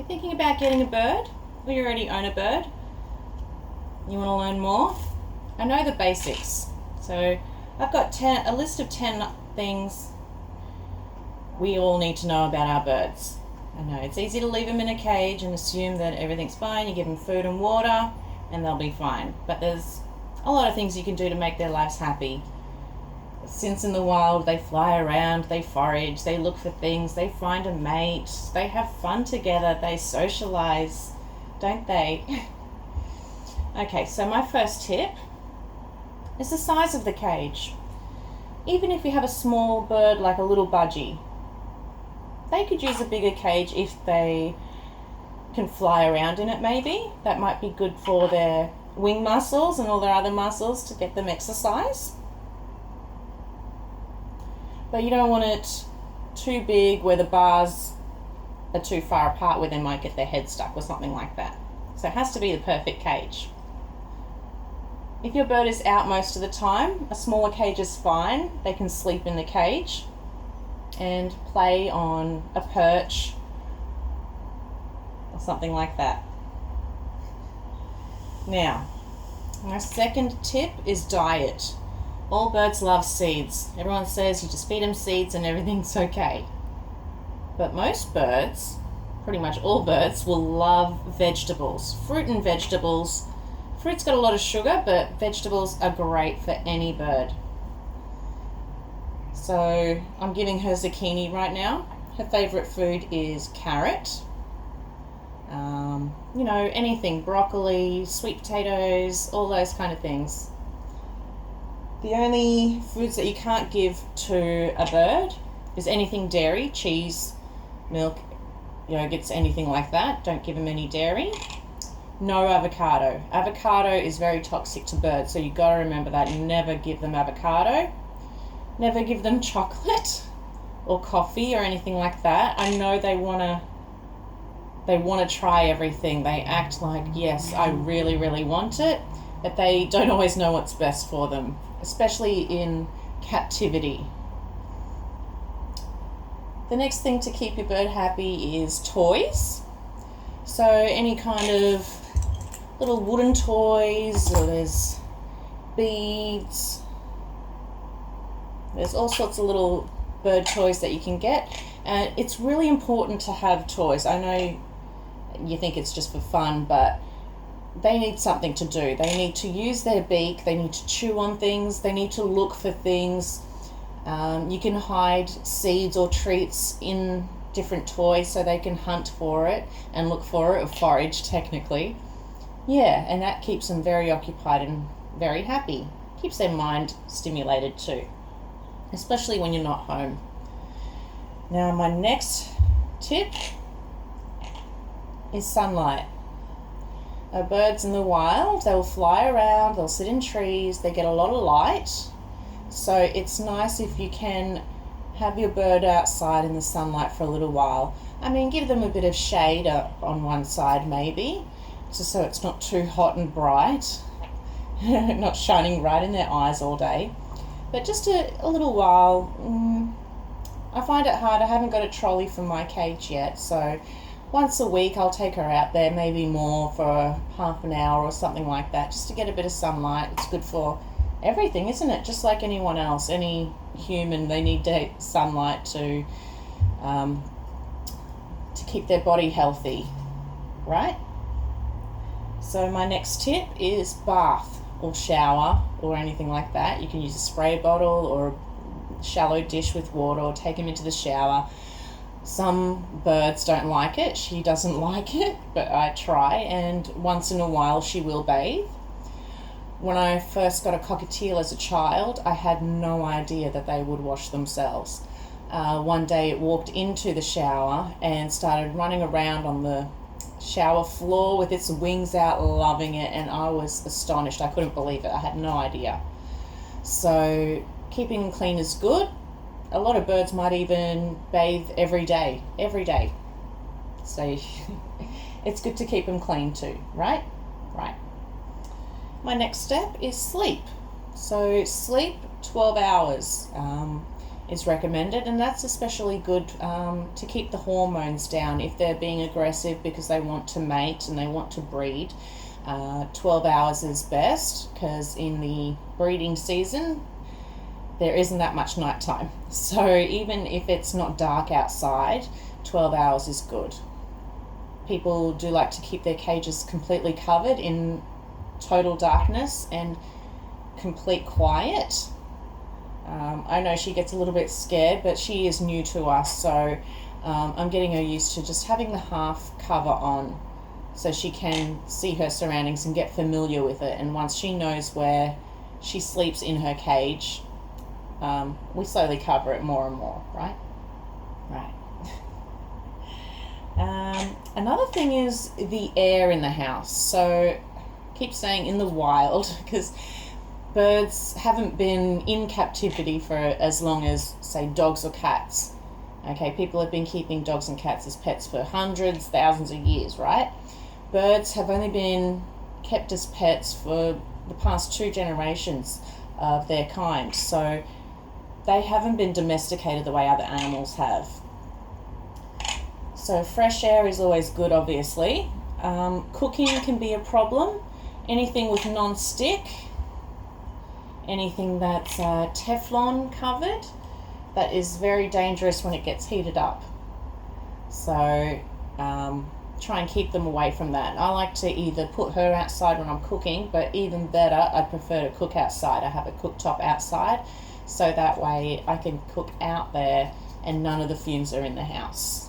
Thinking about getting a bird? Or you already own a bird? You want to learn more? I know the basics. So I've got a list of 10 things we all need to know about our birds. I know it's easy to leave them in a cage and assume that everything's fine. You give them food and water and they'll be fine. But there's a lot of things you can do to make their lives happy. Since in the wild, they fly around, they forage, they look for things, they find a mate, they have fun together, they socialize, don't they? Okay, so my first tip is the size of the cage. Even if you have a small bird like a little budgie, they could use a bigger cage if they can fly around in it maybe. That might be good for their wing muscles and all their other muscles to get them exercise. But you don't want it too big where the bars are too far apart where they might get their head stuck or something like that. So it has to be the perfect cage. If your bird is out most of the time, a smaller cage is fine. They can sleep in the cage and play on a perch or something like that. Now, my second tip is diet. All birds love seeds. Everyone says you just feed them seeds and everything's okay. But most birds, pretty much all birds, will love vegetables. Fruit and vegetables. Fruit's got a lot of sugar, but vegetables are great for any bird. So I'm giving her zucchini right now. Her favourite food is carrot. Anything, broccoli, sweet potatoes, all those kind of things. The only foods that you can't give to a bird is anything dairy, cheese, milk, yogurts, anything like that. Don't give them any dairy. No avocado. Avocado is very toxic to birds, so you've got to remember that. Never give them avocado. Never give them chocolate or coffee or anything like that. I know they want to try everything. They act like, yes, I really, really want it, but they don't always know what's best for them, especially in captivity. The next thing to keep your bird happy is toys. So any kind of little wooden toys, or there's beads. There's all sorts of little bird toys that you can get. And it's really important to have toys. I know you think it's just for fun, but they need something to do. They need to use their beak, they need to chew on things, they need to look for things. You can hide seeds or treats in different toys so they can hunt for it and look for it, or forage technically. Yeah, and that keeps them very occupied and very happy. Keeps their mind stimulated too, especially when you're not home. Now my next tip is sunlight. Birds in the wild, they will fly around, they'll sit in trees, they get a lot of light. So it's nice if you can have your bird outside in the sunlight for a little while. I mean, give them a bit of shade on one side maybe, just so it's not too hot and bright, not shining right in their eyes all day. But just a little while. I find it hard. I haven't got a trolley for my cage yet, so once a week I'll take her out there, maybe more, for half an hour or something like that, just to get a bit of sunlight. It's good for everything, isn't it? Just like anyone else, any human, they need sunlight to keep their body healthy, right? So my next tip is bath or shower or anything like that. You can use a spray bottle or a shallow dish with water, or take them into the shower. Some birds don't like it. She doesn't like it, but I try, and once in a while she will bathe. When I first got a cockatiel as a child, I had no idea that they would wash themselves. One day it walked into the shower and started running around on the shower floor with its wings out, loving it, and I was astonished. I couldn't believe it. I had no idea. So keeping them clean is good. A lot of birds might even bathe every day. So it's good to keep them clean too, right? Right. My next step is sleep. So sleep 12 hours. is recommended, and that's especially good to keep the hormones down if they're being aggressive because they want to mate and they want to breed. 12 hours is best because in the breeding season there isn't that much nighttime. So even if it's not dark outside, 12 hours is good. People do like to keep their cages completely covered in total darkness and complete quiet. I know she gets a little bit scared, but she is new to us, so I'm getting her used to just having the half cover on so she can see her surroundings and get familiar with it. And once she knows where she sleeps in her cage, we slowly cover it more and more, right? Right. Another thing is the air in the house. So I keep saying in the wild because birds haven't been in captivity for as long as, say, dogs or cats. Okay, people have been keeping dogs and cats as pets for hundreds, thousands of years, right? Birds have only been kept as pets for the past 2 generations of their kind. So they haven't been domesticated the way other animals have. So fresh air is always good, obviously. Cooking can be a problem. Anything with non-stick, anything that's Teflon covered, that is very dangerous when it gets heated up. So try and keep them away from that. I like to either put her outside when I'm cooking, but even better, I prefer to cook outside. I have a cooktop outside, so that way I can cook out there and none of the fumes are in the house.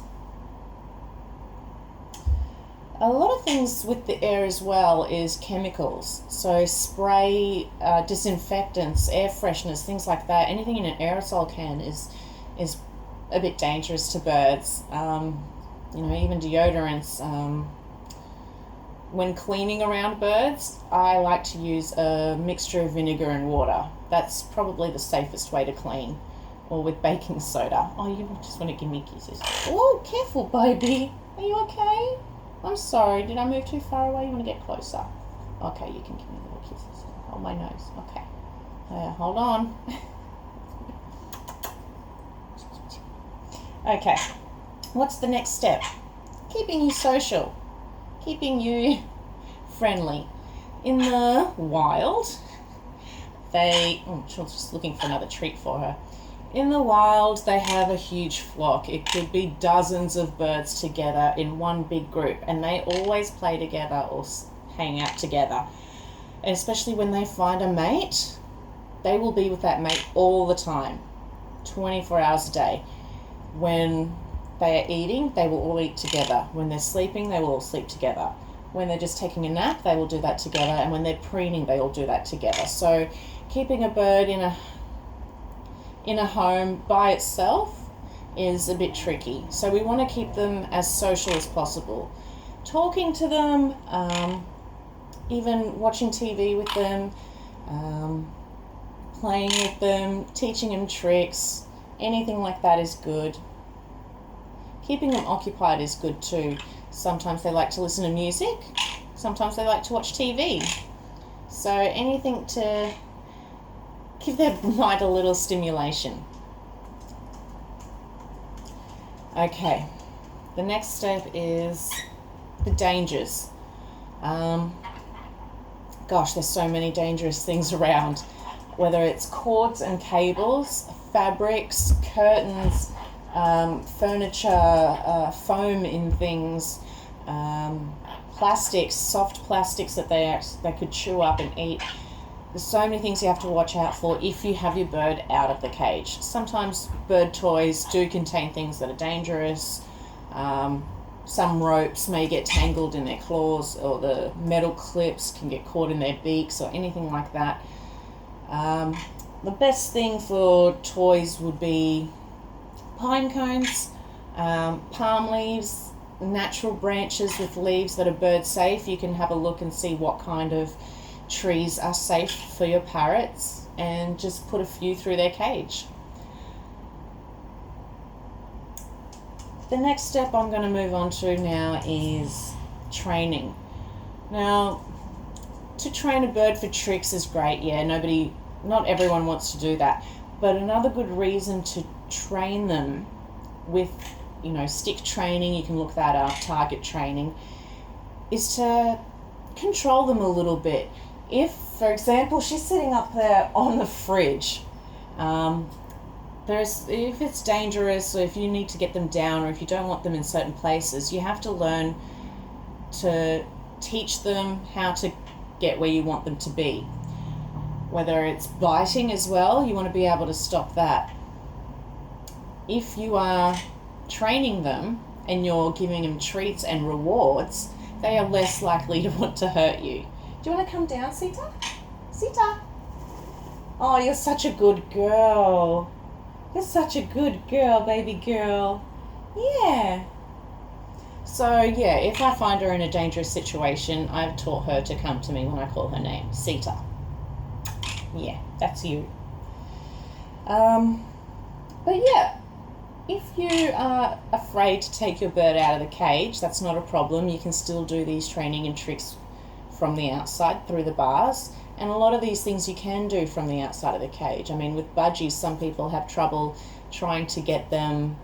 A lot of things with the air as well is chemicals. So spray, disinfectants, air fresheners, things like that. Anything in an aerosol can is a bit dangerous to birds. Even deodorants. When cleaning around birds, I like to use a mixture of vinegar and water. That's probably the safest way to clean. Or with baking soda. Oh, you just want to give me kisses. Oh, careful, baby. Are you okay? I'm sorry, did I move too far away? You want to get closer? Okay, you can give me little kisses. Hold my nose. Okay. Hold on. Okay. What's the next step? Keeping you social. Keeping you friendly. In the wild, she's just looking for another treat for her. In the wild, they have a huge flock. It could be dozens of birds together in one big group, and they always play together or hang out together. And especially when they find a mate, they will be with that mate all the time, 24 hours a day. When they are eating, they will all eat together. When they're sleeping, they will all sleep together. When they're just taking a nap, they will do that together. And when they're preening, they all do that together. So keeping a bird in a home by itself is a bit tricky. So we want to keep them as social as possible. Talking to them, even watching TV with them, playing with them, teaching them tricks, anything like that is good. Keeping them occupied is good too. Sometimes they like to listen to music, sometimes they like to watch TV. So anything to give their mind a little stimulation. Okay, the next step is the dangers. There's so many dangerous things around, whether it's cords and cables, fabrics, curtains, furniture, foam in things, plastics, soft plastics that they could chew up and eat. There's so many things you have to watch out for if you have your bird out of the cage. Sometimes bird toys do contain things that are dangerous. Some ropes may get tangled in their claws, or the metal clips can get caught in their beaks, or anything like that. The best thing for toys would be pine cones, palm leaves, natural branches with leaves that are bird safe. You can have a look and see what kind of trees are safe for your parrots and just put a few through their cage. The next step I'm going to move on to now is training. Now, to train a bird for tricks is great, not everyone wants to do that, But another good reason to train them with, stick training, you can look that up, target training, is to control them a little bit. If, for example, she's sitting up there on the fridge, if it's dangerous, or if you need to get them down, or if you don't want them in certain places, you have to learn to teach them how to get where you want them to be. Whether it's biting as well, you want to be able to stop that. If you are training them and you're giving them treats and rewards, they are less likely to want to hurt you. Do you want to come down, Sita? Sita? Oh, you're such a good girl. You're such a good girl, baby girl. Yeah. So, yeah, if I find her in a dangerous situation, I've taught her to come to me when I call her name, Sita. Yeah, that's you. But yeah, if you are afraid to take your bird out of the cage, that's not a problem. You can still do these training and tricks from the outside through the bars. And a lot of these things you can do from the outside of the cage. I mean, with budgies, some people have trouble trying to get them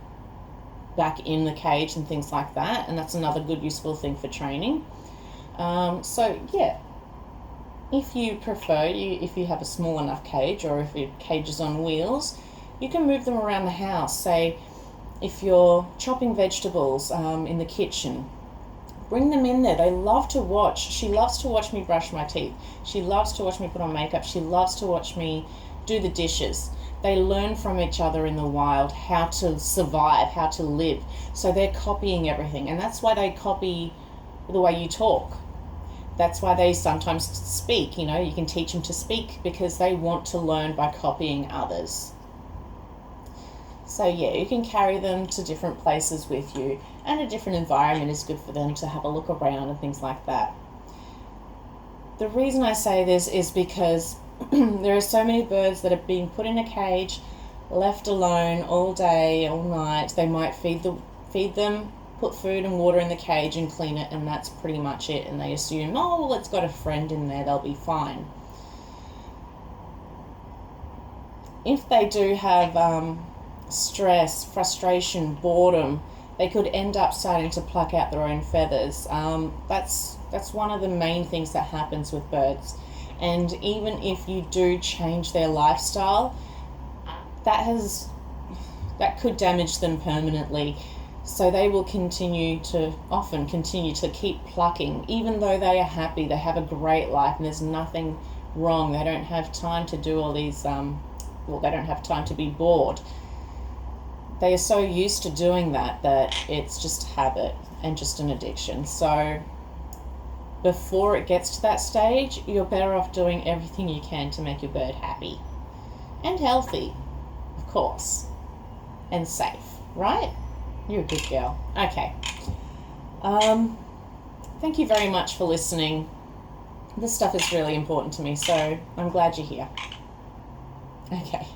back in the cage and things like that. And that's another good, useful thing for training. So, yeah. If you prefer, if you have a small enough cage, or if your cage is on wheels, you can move them around the house. Say, if you're chopping vegetables in the kitchen, bring them in there. They love to watch. She loves to watch me brush my teeth. She loves to watch me put on makeup. She loves to watch me do the dishes. They learn from each other in the wild how to survive, how to live. So they're copying everything. And that's why they copy the way you talk. That's why they sometimes speak. You can teach them to speak because they want to learn by copying others. So yeah, you can carry them to different places with you, and a different environment is good for them to have a look around and things like that. The reason I say this is because there are so many birds that are being put in a cage, left alone all day, all night. They might feed them, put food and water in the cage and clean it, and that's pretty much it. And they assume, oh, well, it's got a friend in there, they'll be fine. If they do have stress, frustration, boredom, they could end up starting to pluck out their own feathers. That's one of the main things that happens with birds. And even if you do change their lifestyle, that could damage them permanently. So they will often continue to keep plucking, even though they are happy, they have a great life, and there's nothing wrong. They don't have time to do all these, they don't have time to be bored. They are so used to doing that it's just habit and just an addiction. So before it gets to that stage, you're better off doing everything you can to make your bird happy and healthy, of course, and safe, right? You're a good girl. Okay. Thank you very much for listening. This stuff is really important to me, so I'm glad you're here. Okay.